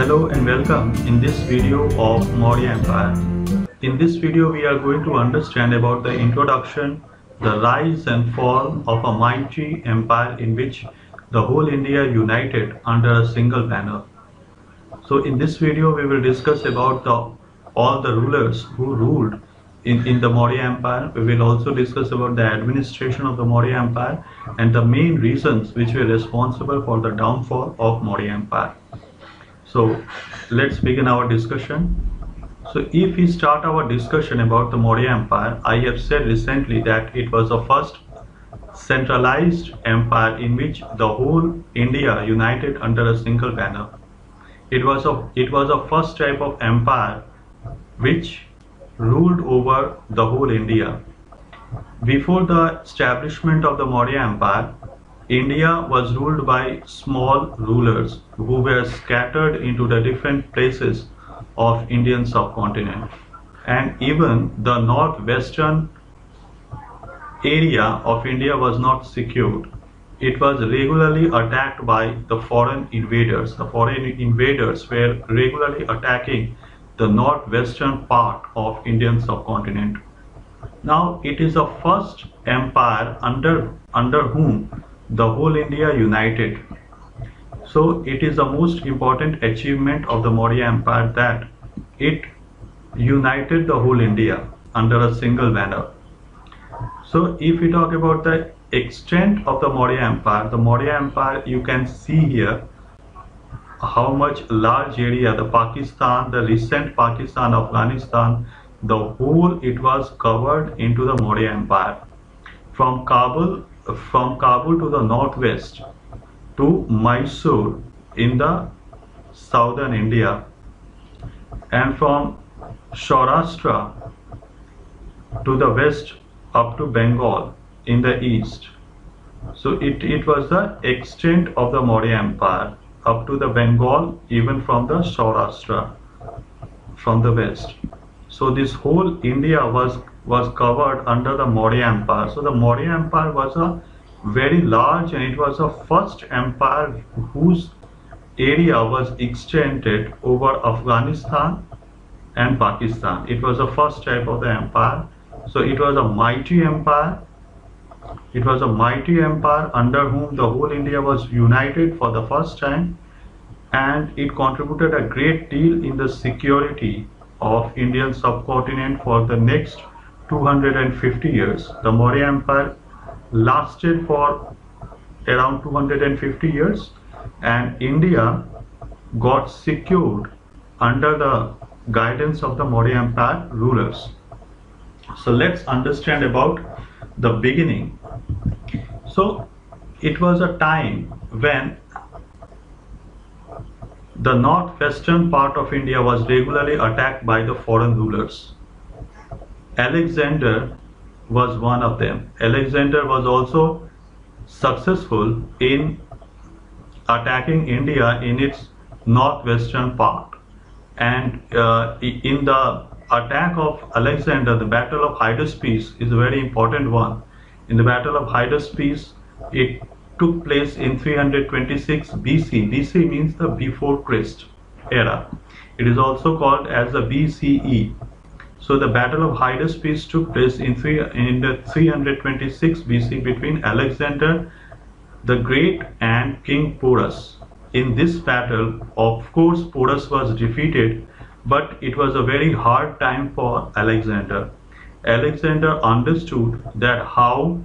Hello and welcome in this video of Maurya Empire. In this video we are going to understand about the introduction, the rise and fall of a mighty empire in which the whole India united under a single banner. So in this video we will discuss about all the rulers who ruled in the Maurya Empire. We will also discuss about the administration of the Maurya Empire and the main reasons which were responsible for the downfall of Maurya Empire. So let's begin our discussion. So if we start our discussion about the Maurya Empire, I have said recently that it was the first centralized empire in which the whole India united under a single banner. It was a first type of empire which ruled over the whole India. Before the establishment of the Maurya Empire, India was ruled by small rulers who were scattered into the different places of Indian subcontinent, and even the northwestern area of India was not secured. It was regularly attacked by the foreign invaders. The foreign invaders were regularly attacking the northwestern part of Indian subcontinent. Now it is the first empire under whom the whole India united. So it is the most important achievement of the Maurya Empire that it united the whole India under a single banner. So if we talk about the extent of the Maurya Empire, you can see here how much large area the Pakistan, the recent Pakistan, Afghanistan, the whole it was covered into the Maurya Empire. From Kabul to the northwest to Mysore in the southern India, and from Saurashtra to the west up to Bengal in the east. So it was the extent of the Maurya Empire up to the Bengal, even from the Saurashtra from the west. So this whole India was covered under the Maurya Empire. So the Maurya Empire was a very large, and it was the first empire whose area was extended over Afghanistan and Pakistan. It was the first type of the empire. So it was a mighty empire. It was a mighty empire under whom the whole India was united for the first time, and it contributed a great deal in the security of Indian subcontinent for the next 250 years. The Maurya Empire lasted for around 250 years, and India got secured under the guidance of the Maurya Empire rulers. So let's understand about the beginning. So it was a time when the northwestern part of India was regularly attacked by the foreign rulers. Alexander was one of them. Alexander was also successful in attacking India in its northwestern part. And in the attack of Alexander, the Battle of Hydaspes is a very important one. In the Battle of Hydaspes, it took place in 326 BC. BC means the before Christ era. It is also called as the BCE. So the Battle of Hydaspes took place in the 326 BC between Alexander the Great and King Porus. In this battle, of course, Porus was defeated, but it was a very hard time for Alexander. Alexander understood that how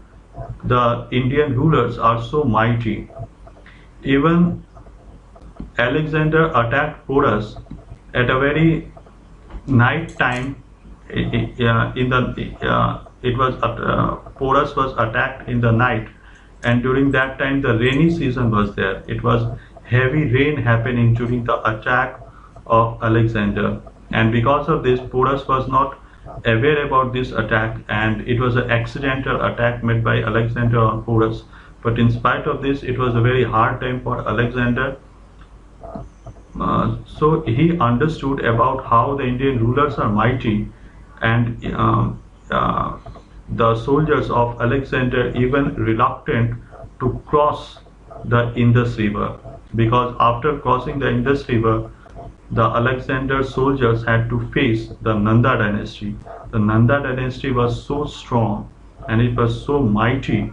the Indian rulers are so mighty. Even Alexander attacked Porus at a very night time. Porus was attacked in the night, and during that time the rainy season was there. It was heavy rain happening during the attack of Alexander, and because of this Porus was not aware about this attack, and it was an accidental attack made by Alexander on Porus. But in spite of this, it was a very hard time for Alexander. So he understood about how the Indian rulers are mighty, and the soldiers of Alexander even reluctant to cross the Indus River, because after crossing the Indus River, the Alexander soldiers had to face the Nanda dynasty. The Nanda dynasty was so strong and it was so mighty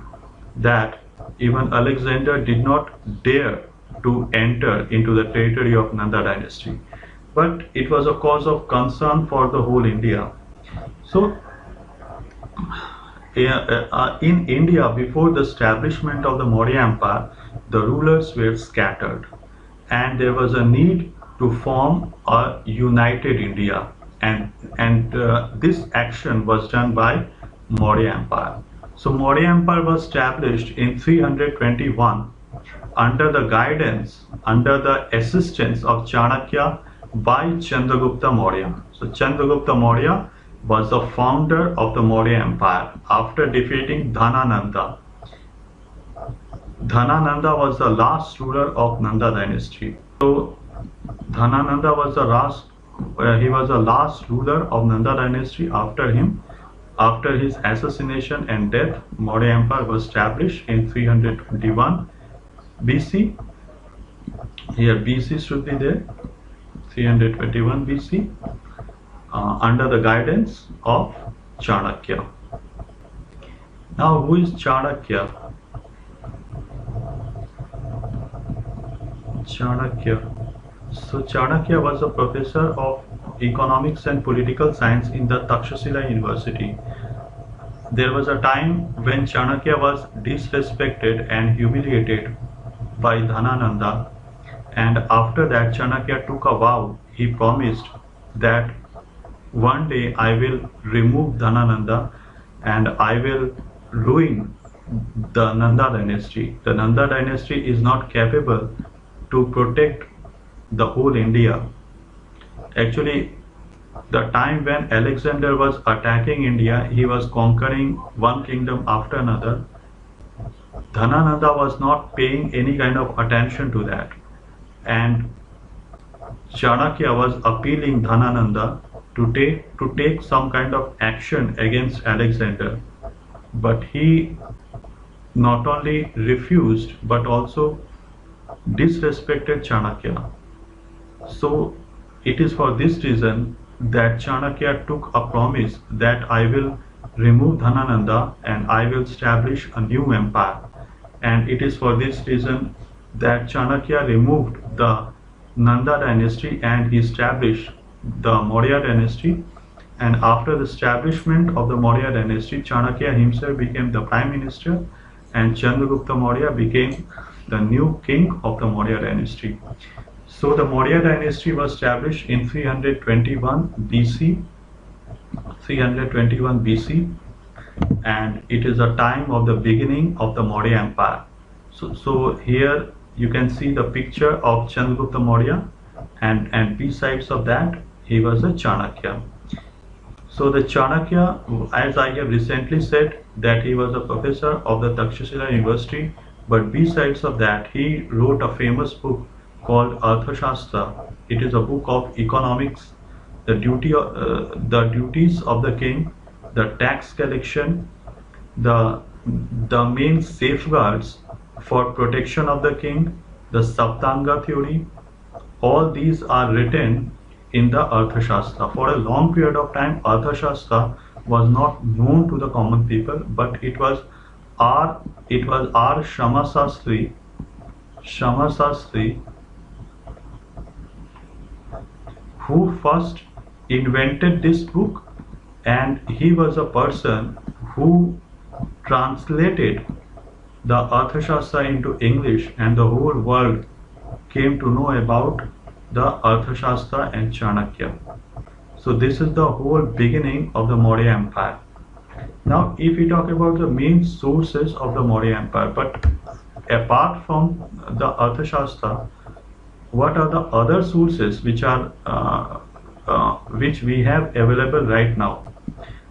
that even Alexander did not dare to enter into the territory of Nanda dynasty. But it was a cause of concern for the whole India. So in India, before the establishment of the Maurya Empire, the rulers were scattered, and there was a need to form a united India, and this action was done by Maurya Empire. So Maurya Empire was established in 321 under the guidance, under the assistance of Chanakya by Chandragupta Maurya. So Chandragupta Maurya was the founder of the Maurya Empire after defeating Dhanananda. Dhanananda was the last ruler of Nanda dynasty. So Dhanananda was the last ruler of Nanda dynasty. After his assassination and death, Maurya Empire was established in 321 BC. Here BC should be there. 321 BC. Under the guidance of Chanakya. Now, who is Chanakya? Chanakya. So Chanakya was a professor of economics and political science in the Takshashila University. There was a time when Chanakya was disrespected and humiliated by Dhanananda, and after that Chanakya took a vow. He promised that one day I will remove Dhanananda and I will ruin the Nanda dynasty. The Nanda dynasty is not capable to protect the whole India. Actually, the time when Alexander was attacking India, he was conquering one kingdom after another. Dhanananda was not paying any kind of attention to that, and Chanakya was appealing Dhanananda to take some kind of action against Alexander, but he not only refused but also disrespected Chanakya. So it is for this reason that Chanakya took a promise that I will remove Dhanananda and I will establish a new empire. And it is for this reason that Chanakya removed the Nanda dynasty and he established the Maurya dynasty. And after the establishment of the Maurya dynasty, Chanakya himself became the prime minister and Chandragupta Maurya became the new king of the Maurya dynasty. So the Maurya dynasty was established in 321 BC, and it is a time of the beginning of the Maurya Empire. So here you can see the picture of Chandragupta Maurya, and besides of that he was a Chanakya. So the Chanakya, as I have recently said, that he was a professor of the Takshashila University, but besides of that he wrote a famous book called Arthashastra. It is a book of economics, the duties of the king, the tax collection, the main safeguards for protection of the king, the Saptanga theory. All these are written in the Arthashastra. For a long period of time, Arthashastra was not known to the common people, but it was R. Shama Shastri, who first invented this book, and he was a person who translated the Arthashastra into English, and the whole world came to know about the Arthashastra and Chanakya. So this is the whole beginning of the Maurya Empire. Now if we talk about the main sources of the Maurya Empire, but apart from the Arthashastra, what are the other sources which we have available right now?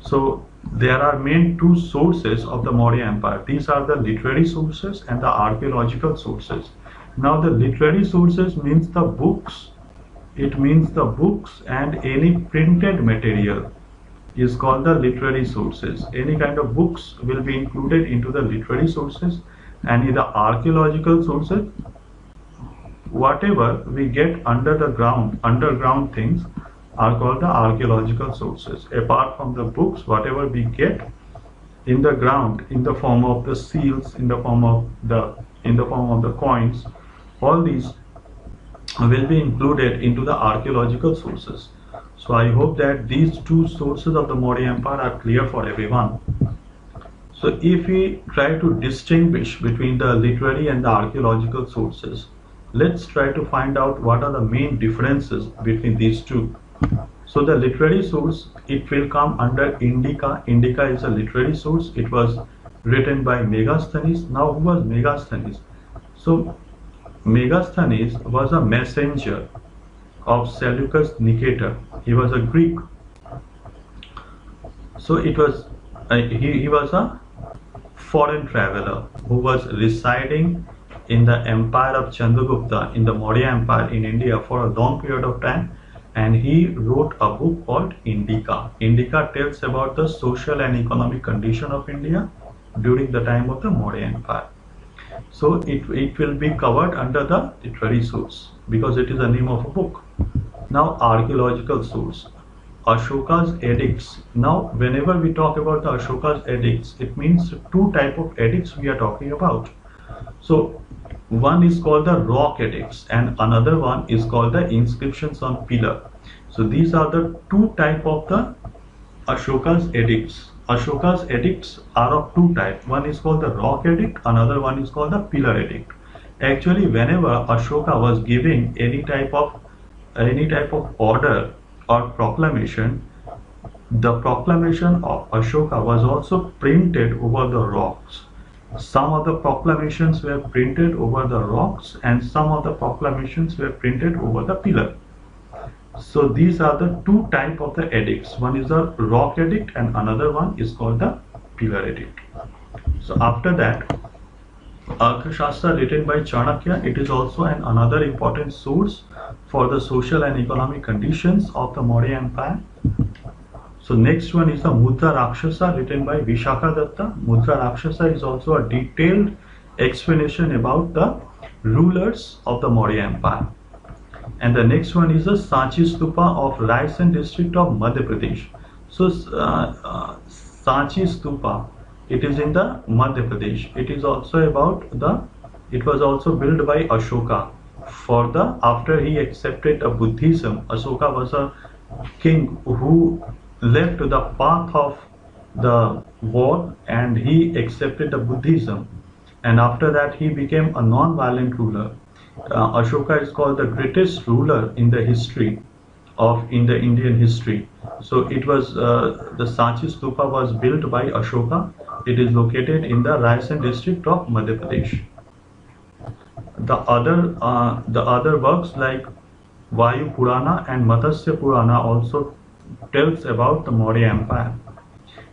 So there are main two sources of the Maurya Empire. These are the literary sources and the archaeological sources. Now the literary sources means the books. It means the books and any printed material is called the literary sources. Any kind of books will be included into the literary sources, and in the archaeological sources, whatever we get under the ground, underground things are called the archaeological sources. Apart from the books, whatever we get in the ground in the form of the seals, in the form of the coins, all these will be included into the archaeological sources. So I hope that these two sources of the Maurya Empire are clear for everyone. So if we try to distinguish between the literary and the archaeological sources, let's try to find out what are the main differences between these two. So the literary source, it will come under Indica. Indica is a literary source. It was written by Megasthenes. Now, who was Megasthenes? So Megasthenes was a messenger of Seleucus Nicator. He was a Greek. So it was he was a foreign traveler who was residing in the empire of Chandragupta, in the Maurya Empire in India for a long period of time, and he wrote a book called Indica. Indica tells about the social and economic condition of India during the time of the Maurya Empire. So it will be covered under the literary source because it is the name of a book. Now, archaeological source, Ashoka's edicts. Now, whenever we talk about the Ashoka's edicts, it means two type of edicts we are talking about. So one is called the rock edicts and another one is called the inscriptions on pillar. So these are the two type of the Ashoka's edicts. Ashoka's edicts are of two types. One is called the rock edict, another one is called the pillar edict. Actually, whenever Ashoka was giving any type of order or proclamation, the proclamation of Ashoka was also printed over the rocks. Some of the proclamations were printed over the rocks and some of the proclamations were printed over the pillar. So these are the two type of the edicts. One is the rock edict and another one is called the pillar edict. So after that, Arthashastra written by Chanakya, it is also another important source for the social and economic conditions of the Maurya Empire. So next one is the Mudra Rakshasa written by Vishakadatta. Mudra Rakshasa is also a detailed explanation about the rulers of the Maurya Empire. And the next one is the Sanchi Stupa of Raisen district of Madhya Pradesh. So Sanchi Stupa, it is in the Madhya Pradesh. It is also about it was also built by Ashoka after he accepted the Buddhism. Ashoka was a king who left the path of the war and he accepted the Buddhism, and after that he became a non-violent ruler. Ashoka is called the greatest ruler in the Indian history. So it was the Sanchi Stupa was built by Ashoka. It is located in the Raisen district of Madhya Pradesh. The other works like Vayu Purana and Matsya Purana also tells about the Maurya Empire.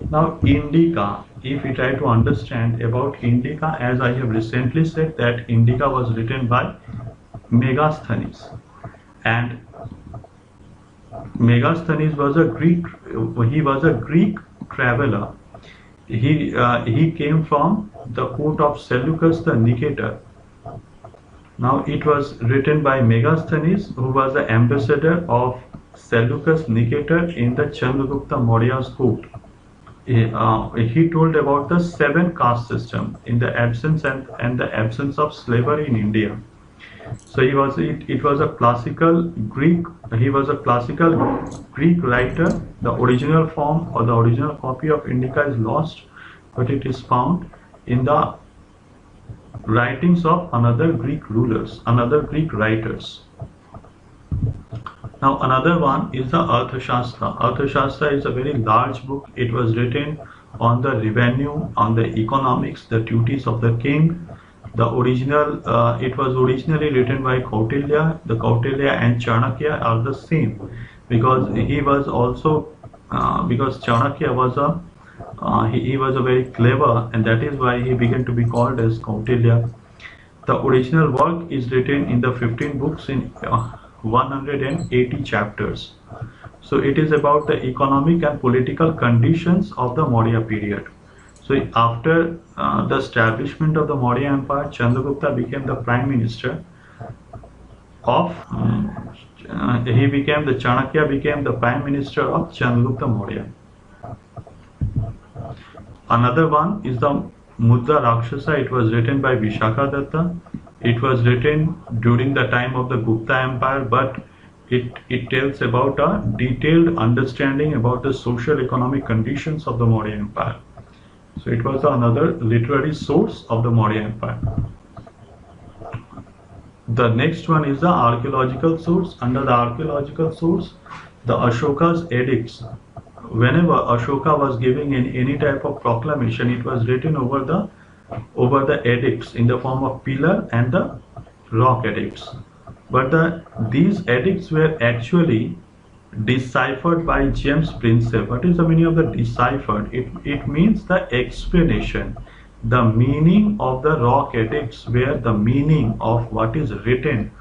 Now Indica, if we try to understand about Indica, as I have recently said that Indica was written by Megasthenes, and Megasthenes was a Greek traveler. He came from the court of Seleucus the Nicator. Now it was written by Megasthenes, who was the ambassador of Seleucus Nicator in the Chandragupta Maurya's court. He told about the 7 caste system in the absence and the absence of slavery in India. So it was a classical Greek. He was a classical Greek writer. The original form or the original copy of Indica is lost, but it is found in the writings of another Greek rulers, another Greek writers. Now another one is the Arthashastra. Arthashastra is a very large book. It was written on the revenue, on the economics, the duties of the king. It was originally written by Kautilya. The Kautilya and Chanakya are the same because he was also because Chanakya was he was a very clever, and that is why he began to be called as Kautilya. The original work is written in the 15 books in 180 chapters. So it is about the economic and political conditions of the Maurya period. So after the establishment of the Maurya Empire, Chandragupta became the prime minister. of the Chanakya became the Prime Minister of Chandragupta Maurya. Another one is the Mudra Rakshasa. It was written by Vishakha Datta. It was written during the time of the Gupta Empire, but it tells about a detailed understanding about the social economic conditions of the Maurya Empire. So it was another literary source of the Maurya Empire. The next one is the archaeological source. Under the archaeological source, the Ashoka's edicts. Whenever Ashoka was giving in any type of proclamation, it was written over the edicts in the form of pillar and the rock edicts. But these edicts were actually deciphered by James Prinsep. What is the meaning of the deciphered? It means the explanation. The meaning of the rock edicts, where the meaning of what is written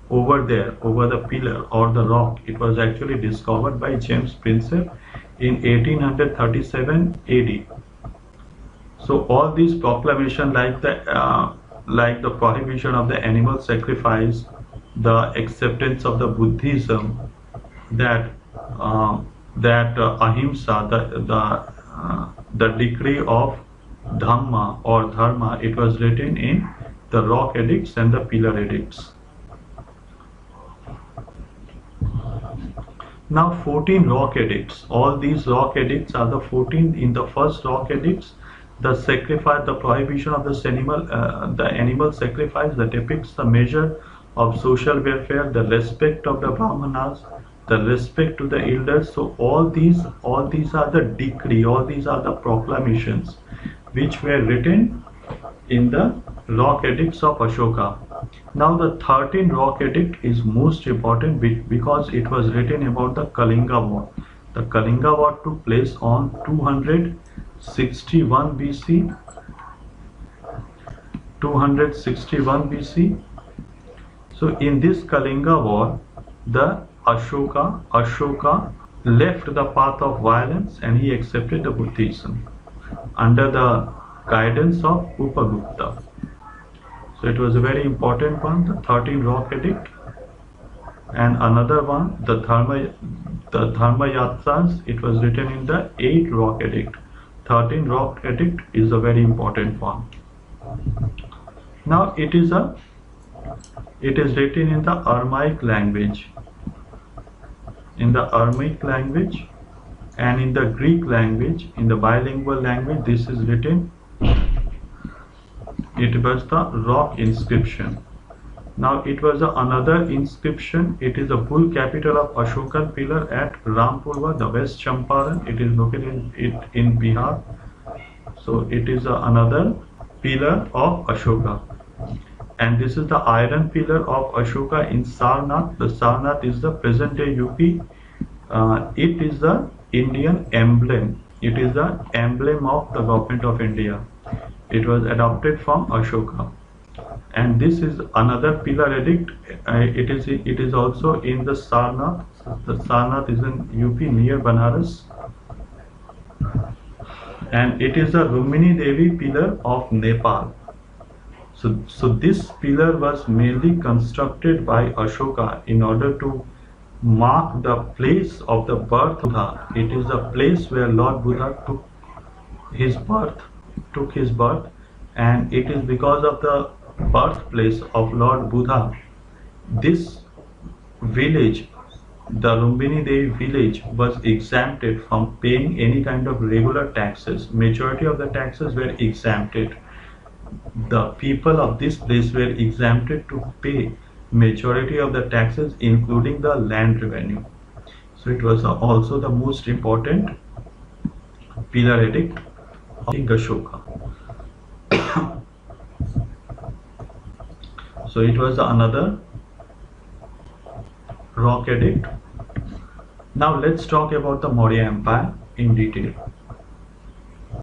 over there, over the pillar or the rock, it was actually discovered by James Prinsep in 1837 AD. So all these proclamations, like the prohibition of the animal sacrifice, the acceptance of the Buddhism, that ahimsa, the decree of Dhamma or Dharma, it was written in the rock edicts and the pillar edicts. Now 14 rock edicts. All these rock edicts are the 14. In the first rock edicts, the sacrifice, the prohibition of the animal sacrifice, that depicts the measure of social welfare, the respect of the Brahmanas, the respect to the elders. So all these are the decree, all these are the proclamations which were written in the rock edicts of Ashoka. Now the 13th rock edict is most important because it was written about the Kalinga War. The Kalinga War took place on 261 BC. 261 BC. So in this Kalinga War, the Ashoka left the path of violence and he accepted the Buddhism under the guidance of Upagupta. So it was a very important one, the 13th rock edict. And another one, the Dharma Yatras, it was written in the 8th rock edict. 13th rock edict is a very important one. Now it is written in the Aramaic language. In the Aramaic language and in the Greek language, in the bilingual language, this is written. It was the rock inscription. Now it was another inscription. It is a bull capital of Ashokan pillar at Rampurva, the West Champaran. It is located in Bihar. So it is another pillar of Ashoka. And this is the iron pillar of Ashoka in Sarnath. The Sarnath is the present day UP. It is the Indian emblem. It is the emblem of the government of India. It was adopted from Ashoka. And this is another pillar edict. It is also in the Sarnath. The Sarnath is in UP near Banaras. And it is the Rumini Devi pillar of Nepal. So this pillar was mainly constructed by Ashoka in order to mark the place of the birth of Buddha. It is the place where Lord Buddha took his birth, and it is because of the birthplace of Lord Buddha, this village, the Lumbini Devi village, was exempted from paying any kind of regular taxes. Majority of the taxes were exempted. The people of this place were exempted to pay majority of the taxes, including the land revenue. So it was also the most important pillar edict of King Ashoka. So it was another rock edict. Now let's talk about the Maurya Empire in detail.